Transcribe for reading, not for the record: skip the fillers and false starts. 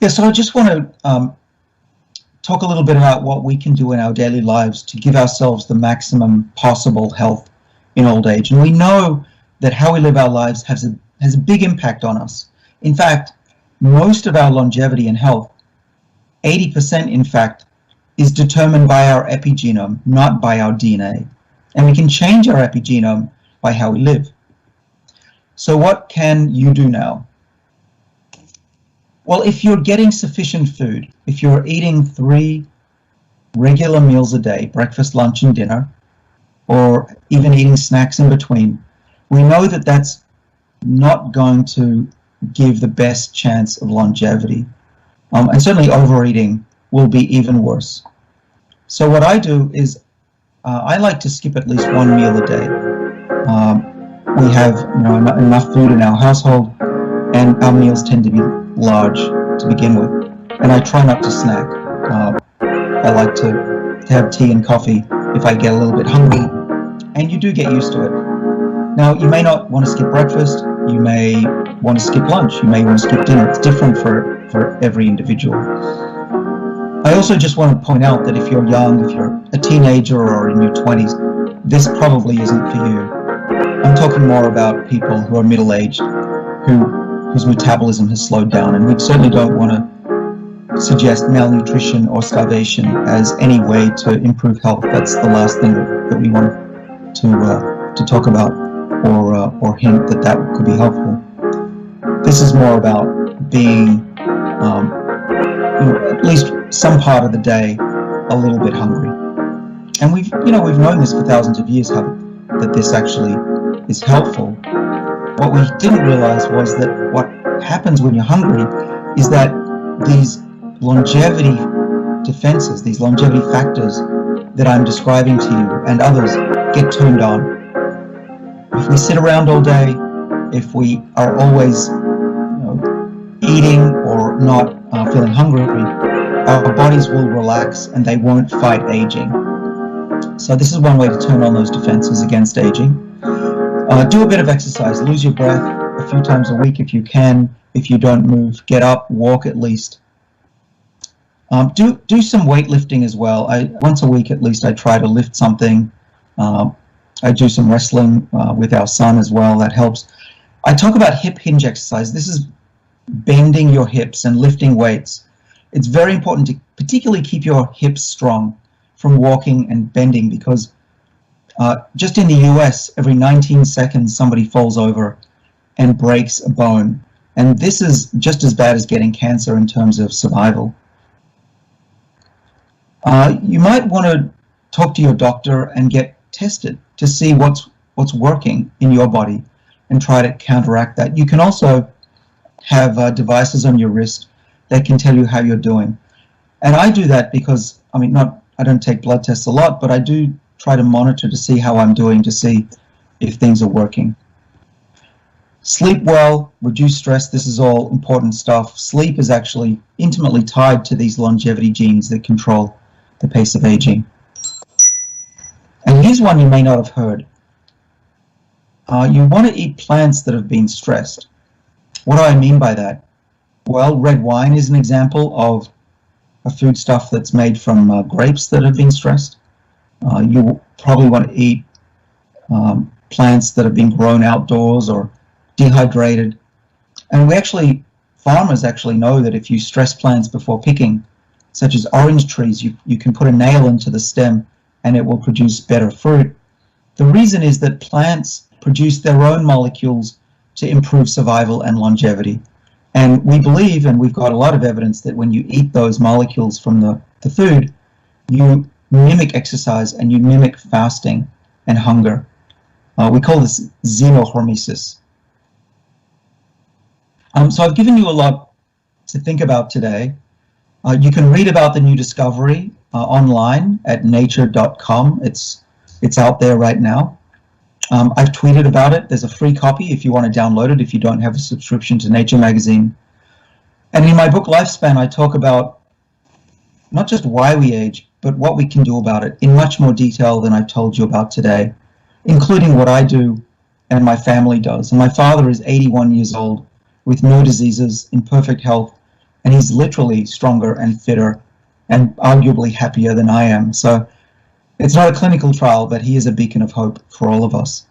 Yeah, so I just want to talk a little bit about what we can do in our daily lives to give ourselves the maximum possible health in old age. And we know that how we live our lives has a big impact on us. In fact, most of our longevity and health, 80% in fact, is determined by our epigenome, not by our DNA. And we can change our epigenome by how we live. So what can you do now? Well, if you're getting sufficient food, if you're eating 3 regular meals a day, breakfast, lunch, and dinner, or even eating snacks in between, we know that that's not going to give the best chance of longevity. And certainly overeating will be even worse. So what I do is I like to skip at least 1 meal a day. We have enough food in our household, and our meals tend to be large to begin with. And I try not to snack. I like to have tea and coffee if I get a little bit hungry, and you do get used to it. Now, you may not want to skip breakfast, you may want to skip lunch, you may want to skip dinner. It's different for every individual. I also just want to point out that if you're young, if you're a teenager or in your 20s, this probably isn't for you. I'm talking more about people who are middle-aged, whose metabolism has slowed down, and we certainly don't want to suggest malnutrition or starvation as any way to improve health. That's the last thing that we want to talk about or hint that could be helpful. This is more about being at least some part of the day a little bit hungry. And we've known this for thousands of years, that this actually is helpful. What we didn't realize was that what happens when you're hungry is that these longevity defenses, these longevity factors that I'm describing to you and others get turned on. If we sit around all day, if we are always eating or not feeling hungry, our bodies will relax and they won't fight aging. So this is one way to turn on those defenses against aging. Do a bit of exercise. Lose your breath a few times a week if you can. If you don't move, get up, walk at least. Do some weightlifting as well. Once a week at least I try to lift something. I do some wrestling with our son as well. That helps. I talk about hip hinge exercise. This is bending your hips and lifting weights. It's very important to particularly keep your hips strong from walking and bending, because just in the US, every 19 seconds somebody falls over and breaks a bone. And this is just as bad as getting cancer in terms of survival. You might want to talk to your doctor and get tested to see what's working in your body and try to counteract that. You can also have devices on your wrist that can tell you how you're doing. And I do that because, I don't take blood tests a lot, but I do try to monitor to see how I'm doing, to see if things are working. Sleep well, reduce stress. This is all important stuff. Sleep is actually intimately tied to these longevity genes that control the pace of aging. And here's one you may not have heard. You want to eat plants that have been stressed. What do I mean by that? Well, red wine is an example of a foodstuff that's made from grapes that have been stressed. You probably want to eat plants that have been grown outdoors or dehydrated. And farmers actually know that if you stress plants before picking, such as orange trees, you can put a nail into the stem and it will produce better fruit. The reason is that plants produce their own molecules to improve survival and longevity. And we believe, and we've got a lot of evidence, that when you eat those molecules from the food, you mimic exercise and you mimic fasting and hunger. We call this xenohormesis. So I've given you a lot to think about today. You can read about the new discovery online at nature.com. It's out there right now. I've tweeted about it. There's a free copy if you want to download it, if you don't have a subscription to Nature magazine. And in my book, Lifespan, I talk about not just why we age, but what we can do about it in much more detail than I've told you about today, including what I do and my family does. And my father is 81 years old with no diseases, in perfect health, and he's literally stronger and fitter and arguably happier than I am. So it's not a clinical trial, but he is a beacon of hope for all of us.